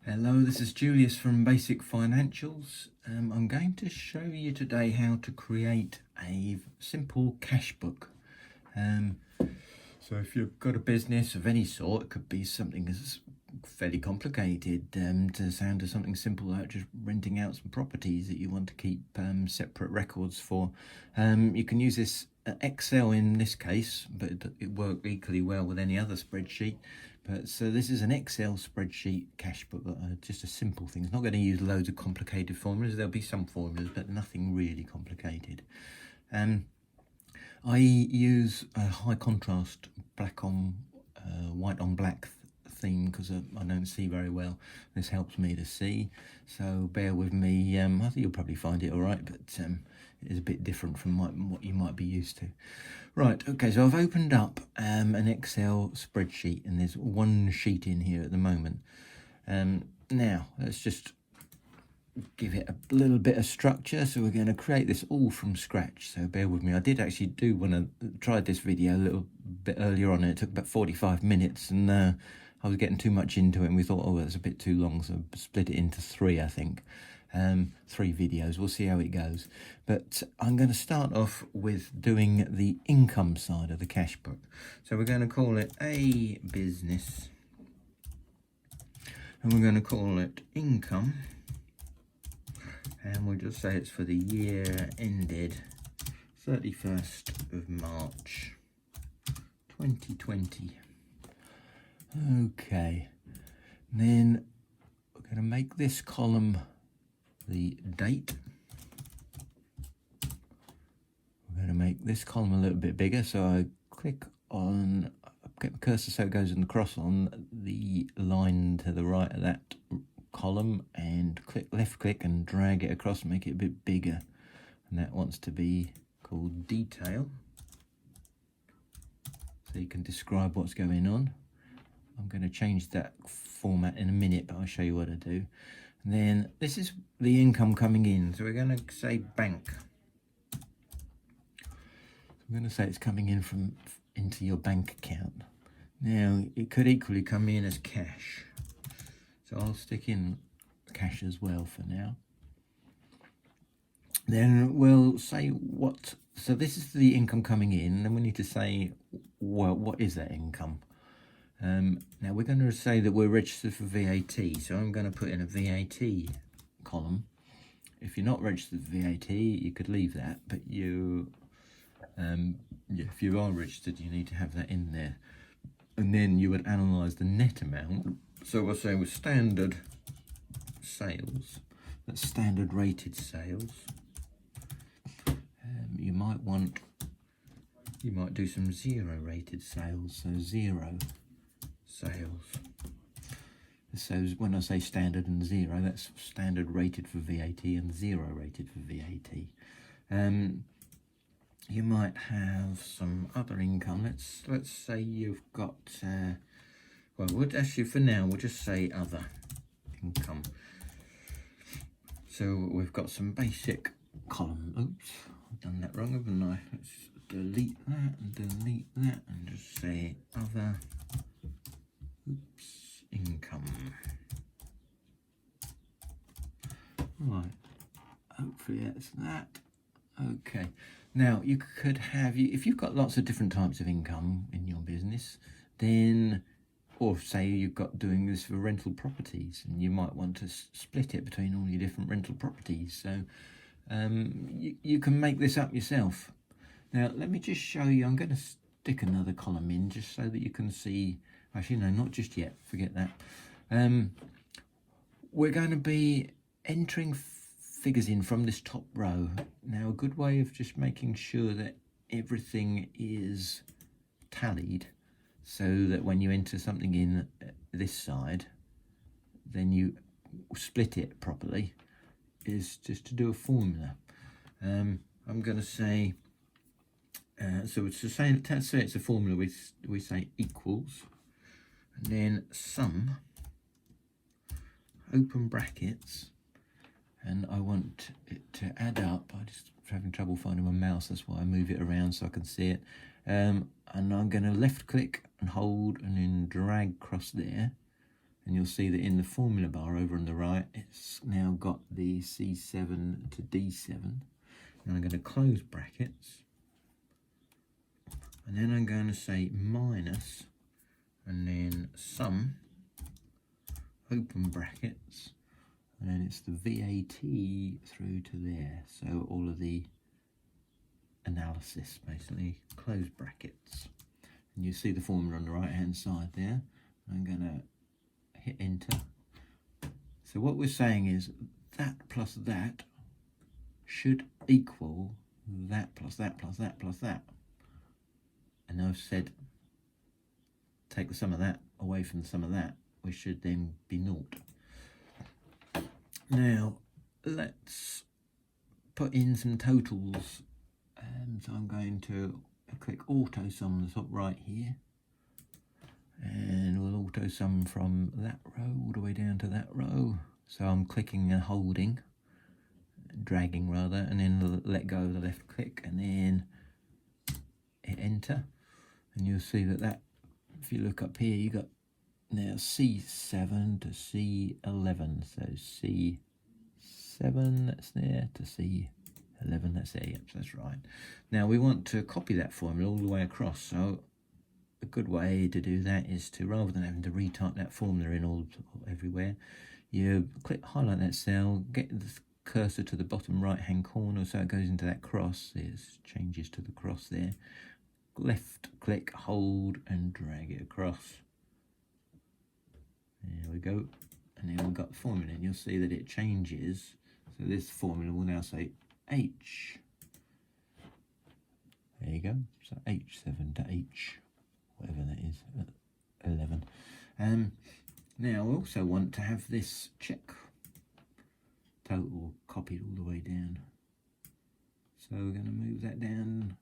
Hello, this is Julius from Basic Financials. I'm going to show you today how to create a simple cash book. So if you've got a business of any sort, it could be something that's fairly complicated to sound to something simple like just renting out some properties that you want to keep separate records for. You can use this Excel in this case, but it works equally well with any other spreadsheet. But so this is an Excel spreadsheet cash book, just a simple thing. It's not going to use loads of complicated formulas. There'll be some formulas, but nothing really complicated. I use a high contrast black on white on black theme because I don't see very well. This helps me to see, so bear with me. I think you'll probably find it all right, but it is a bit different from what you might be used to. Right, okay, so I've opened up an Excel spreadsheet, and there's one sheet in here at the moment. Now, let's just give it a little bit of structure. So we're going to create this all from scratch, so bear with me. I did actually tried this video a little bit earlier on, and it took about 45 minutes, and I was getting too much into it, and we thought, oh, that's a bit too long, so split it into three, I think. 3 videos. We'll see how it goes, but I'm going to start off with doing the income side of the cash book. So we're going to call it a business, and we're going to call it income, and we'll just say it's for the year ended 31st of March 2020. Okay, and then we're going to make this column the date. We're going to make this column a little bit bigger, so I click on, get my cursor so it goes in the cross on the line to the right of that column, and left click and drag it across and make it a bit bigger, and that wants to be called detail, so you can describe what's going on. I'm going to change that format in a minute, but I'll show you what I do. And then this is the income coming in, so we're going to say bank. So I'm going to say it's coming in into your bank account. Now it could equally come in as cash, so I'll stick in cash as well for now. Then we'll say what, so this is the income coming in, and we need to say, well, what is that income? Now we're going to say that we're registered for VAT, so I'm going to put in a VAT column. If you're not registered for VAT, you could leave that, but if you are registered, you need to have that in there. And then you would analyse the net amount. So we'll say with standard sales, that's standard rated sales. You might do some 0 rated sales, so 0 sales. So when I say standard and 0, that's standard rated for VAT and 0 rated for VAT. You might have some other income. Let's say you've got actually for now we'll just say other income. So we've got some basic column. Oops, I've done that wrong, haven't I? Let's delete that and delete that and just say other. Oops, income. Right, hopefully that's that. Okay, now you could have, if you've got lots of different types of income in your business, then, or say you've got doing this for rental properties, and you might want to split it between all your different rental properties, so you can make this up yourself. Now let me just show you, I'm going to stick another column in just so that you can see. Actually, no, not just yet. Forget that. We're going to be entering figures in from this top row. Now, a good way of just making sure that everything is tallied, so that when you enter something in this side, then you split it properly, is just to do a formula. I'm going to say, so to say it's a formula, we say equals, and then sum, open brackets, and I want it to add up. I just having trouble finding my mouse, that's why I move it around so I can see it. And I'm going to left click and hold and then drag across there, and you'll see that in the formula bar over on the right, it's now got the C7 to D7. And I'm going to close brackets, and then I'm going to say minus, and then sum, open brackets, and then it's the VAT through to there. So all of the analysis, basically, close brackets. And you see the formula on the right hand side there. I'm going to hit enter. So what we're saying is that plus that should equal that plus that plus that plus that. And I've said take the sum of that away from the sum of that, which should then be naught. Now let's put in some totals. So I'm going to click auto sum on the top right here, and we'll auto sum from that row all the way down to that row. So I'm clicking and holding, dragging rather, and then let go of the left click, and then hit enter, and you'll see that if you look up here, you got now C7 to C11. So C7, that's there, to C11, that's there. Yep, that's right. Now we want to copy that formula all the way across. So a good way to do that is to, rather than having to retype that formula in everywhere, you highlight that cell, get the cursor to the bottom right hand corner so it goes into that cross. It changes to the cross there. Left click, hold, and drag it across. There we go. And then we've got the formula, and you'll see that it changes. So this formula will now say H. There you go. So H7 to H, whatever that is, 11. Now we also want to have this check total copied all the way down. So we're going to move that down.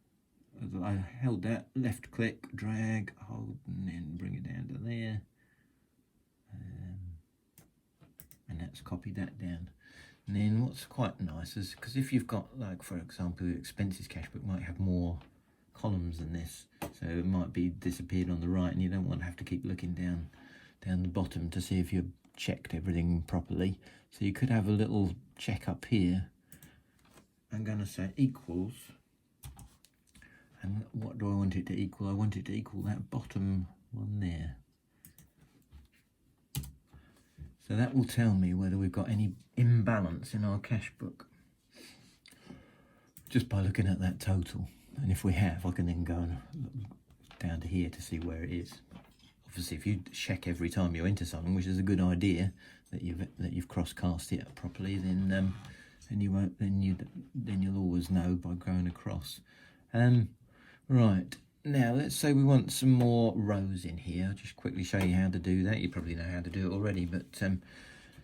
I held that, left click, drag, hold, and then bring it down to there. And that's copied that down. And then what's quite nice is, because if you've got, like, for example, expenses cashbook might have more columns than this, so it might be disappeared on the right, and you don't want to have to keep looking down the bottom to see if you've checked everything properly. So you could have a little check up here. I'm going to say equals, and what do I want it to equal? I want it to equal that bottom one there. So that will tell me whether we've got any imbalance in our cash book just by looking at that total. And if we have, I can then go and look down to here to see where it is. Obviously, if you check every time you enter something, which is a good idea, that you've cross-cast it properly, then you'll always know by going across. Right. Now, let's say we want some more rows in here. I'll just quickly show you how to do that. You probably know how to do it already, but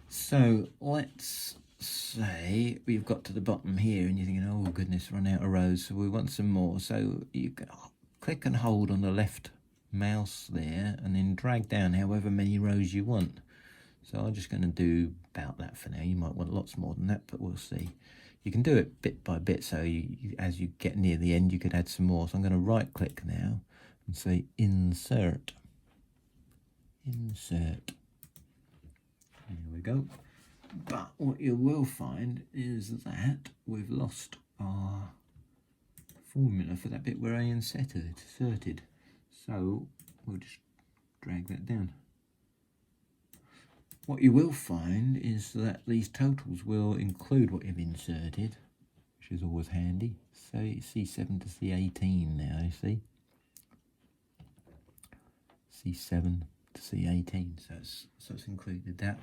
so let's say we've got to the bottom here and you're thinking, oh goodness, run out of rows, so we want some more. So you can click and hold on the left mouse there and then drag down however many rows you want. So I'm just going to do about that for now. You might want lots more than that, but we'll see. You can do it bit by bit, so as you get near the end, you could add some more. So I'm going to right click now and say insert. Insert. There we go. But what you will find is that we've lost our formula for that bit where I inserted. So we'll just drag that down. What you will find is that these totals will include what you've inserted, which is always handy. So C7 to C18 now, you see. C7 to C18, so it's included that.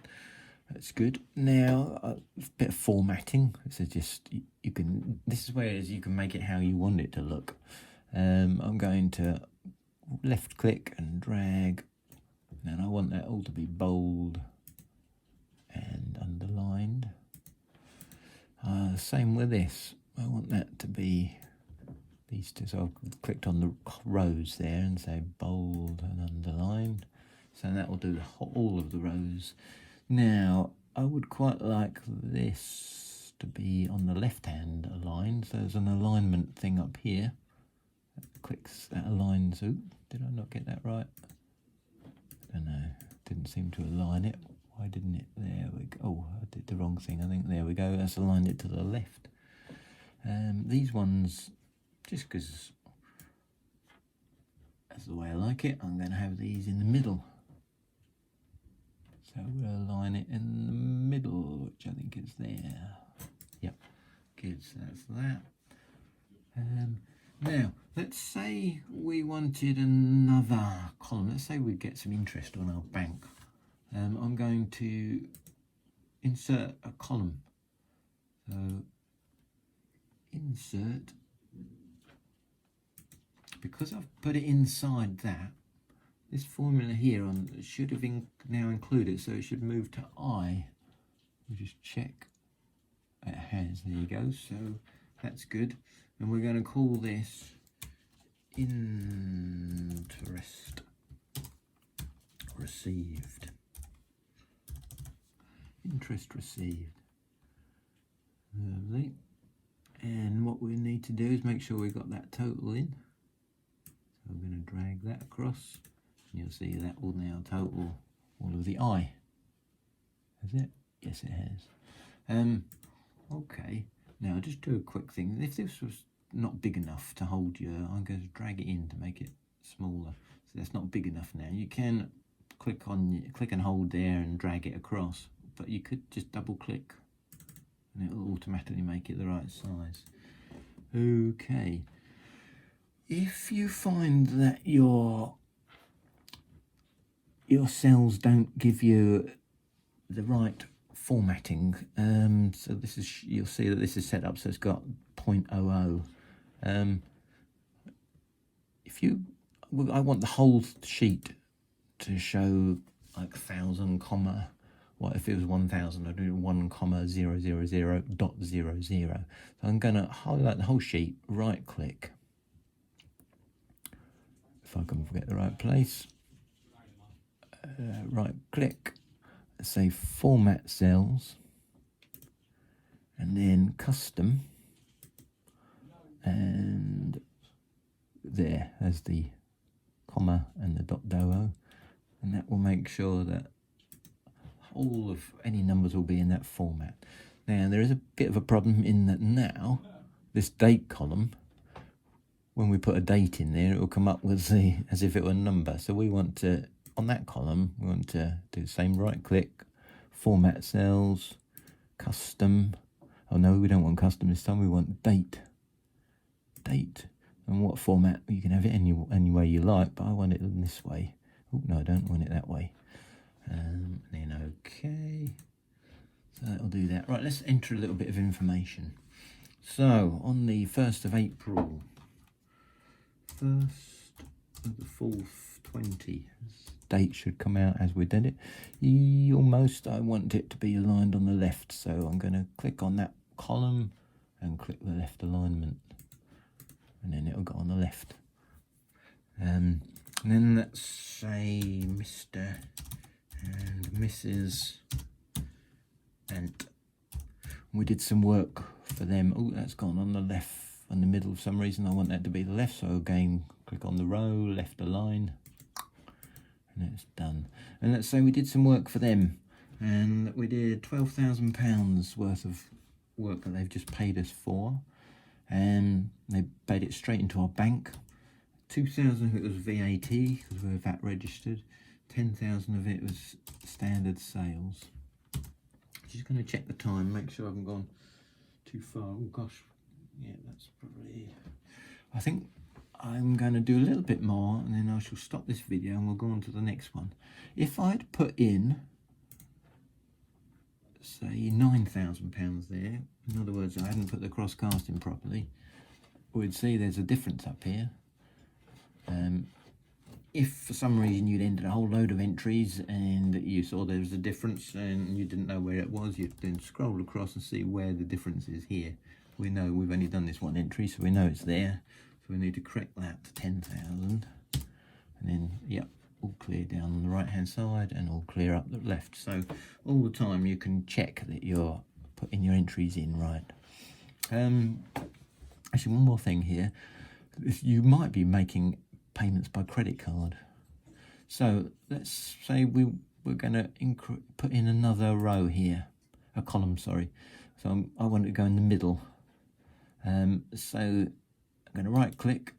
That's good. Now, a bit of formatting. So just, you can, this is where you can make it how you want it to look. I'm going to left click and drag, and I want that all to be bold and underlined. Same with this. I want that to be these two. So I've clicked on the rows there and say bold and underlined. So that will do all of the rows. Now, I would quite like this to be on the left hand aligned. So there's an alignment thing up here. That aligns. Ooh, did I not get that right? I don't know. didn't seem to align it. Why didn't it? There we go. Oh, I did the wrong thing. I think there we go. That's aligned it to the left. These ones, just because that's the way I like it, I'm going to have these in the middle. So we'll align it in the middle, which I think is there. Yep, good, so that's that. Now, let's say we wanted another column. Let's say we get some interest on our bank. I'm going to insert a column. So, insert. Because I've put it inside that, this formula here should have now included, so it should move to I. We'll just check. It has, there you go, so that's good. And we're going to call this interest received. Interest received. Lovely. And what we need to do is make sure we got that total in. So I'm going to drag that across. And you'll see that will now total all of the I. Has it? Yes, it has. Okay. Now I'll just do a quick thing. If this was not big enough to hold you, I'm going to drag it in to make it smaller. So that's not big enough now. You can click and hold there and drag it across, but you could just double click and it will automatically make it the right size. Okay. If you find that your cells don't give you the right formatting, so this is, you'll see that this is set up so it's got 0.00. I want the whole sheet to show like 1,000 comma, what if it was 1,000, I'd do 1,000.00. So I'm going to highlight the whole sheet, right click, if I can get the right place, right click, say format cells, and then custom, and there as the comma and the .do, and that will make sure that all of any numbers will be in that format. Now there is a bit of a problem in that now this date column, when we put a date in there, it will come up with as if it were a number. So we want to, on that column, we want to do the same, right click, format cells, custom. Oh no, we don't want custom this time, we want date. And what format, you can have it any way you like, but I want it in this way. Oh no, I don't want it that way. Then okay, so that'll do that. Right, let's enter a little bit of information. So on the 1st of April, 1st of the 4th, 20, date should come out as we did it. Almost, I want it to be aligned on the left, so I'm going to click on that column and click the left alignment, and then it'll go on the left. And then let's say Mr. and Mrs. Ant. We did some work for them. Oh, that's gone on the left, on the middle for some reason. I want that to be the left, so again, click on the row, left align, and it's done. And let's say we did some work for them, and we did £12,000 worth of work that they've just paid us for, and they paid it straight into our bank. 2,000 of it was VAT because we're VAT registered. 10,000 of it was standard sales. Just going to check the time, make sure I haven't gone too far. Oh gosh, yeah, that's probably, I think I'm going to do a little bit more and then I shall stop this video and we'll go on to the next one. If I'd put in, say, £9,000 there, in other words, I hadn't put the cross casting properly, we'd see there's a difference up here. If for some reason you'd entered a whole load of entries and you saw there was a difference and you didn't know where it was, you'd then scroll across and see where the difference is here. We know we've only done this one entry, so we know it's there. So we need to correct that to 10,000. And then, yep, all clear down on the right hand side and all clear up the left. So all the time you can check that you're putting your entries in right. Actually, one more thing here. You might be making payments by credit card. So let's say we we're going to put in another row here, a column, sorry. So I want it to go in the middle. So I'm going to right click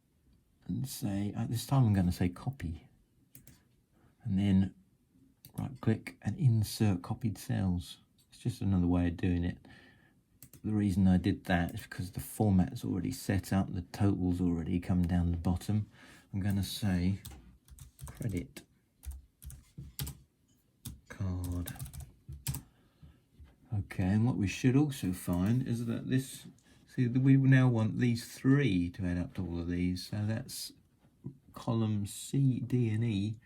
and say, this time I'm going to say copy, and then right click and insert copied cells. It's just another way of doing it. The reason I did that is because the format's already set up, the total's already come down the bottom. I'm going to say credit card. Okay, and what we should also find is that this, see, we now want these three to add up to all of these. So that's columns C, D and E.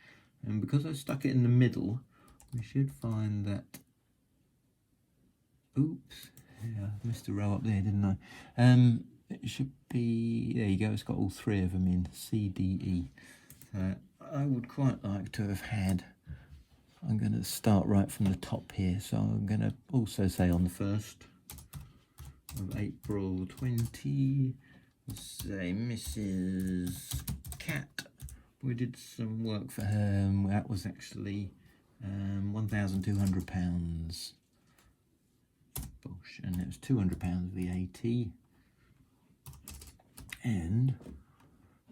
And because I stuck it in the middle, we should find that, oops, yeah, I missed a row up there, didn't I? It should be, there you go, it's got all three of them in, C, D, E. So I would quite like to have had, I'm going to start right from the top here, so I'm going to also say on the 1st of April 20, say Mrs. Cat. We did some work for her, that was actually £1,200. And it was £200 VAT, and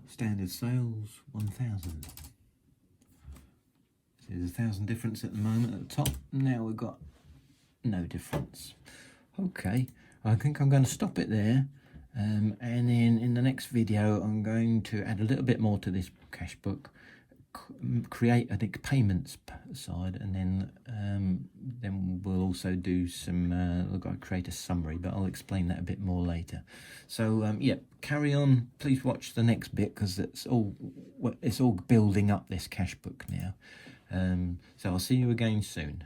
standard sales 1,000. So there's 1,000 difference at the moment at the top. Now we've got no difference. Okay, I think I'm going to stop it there, and then in the next video I'm going to add a little bit more to this Cashbook, create a payments side, and then we'll also do some we've got to create a summary, but I'll explain that a bit more later. So yeah, carry on, please watch the next bit, because it's all building up this Cashbook now. So I'll see you again soon.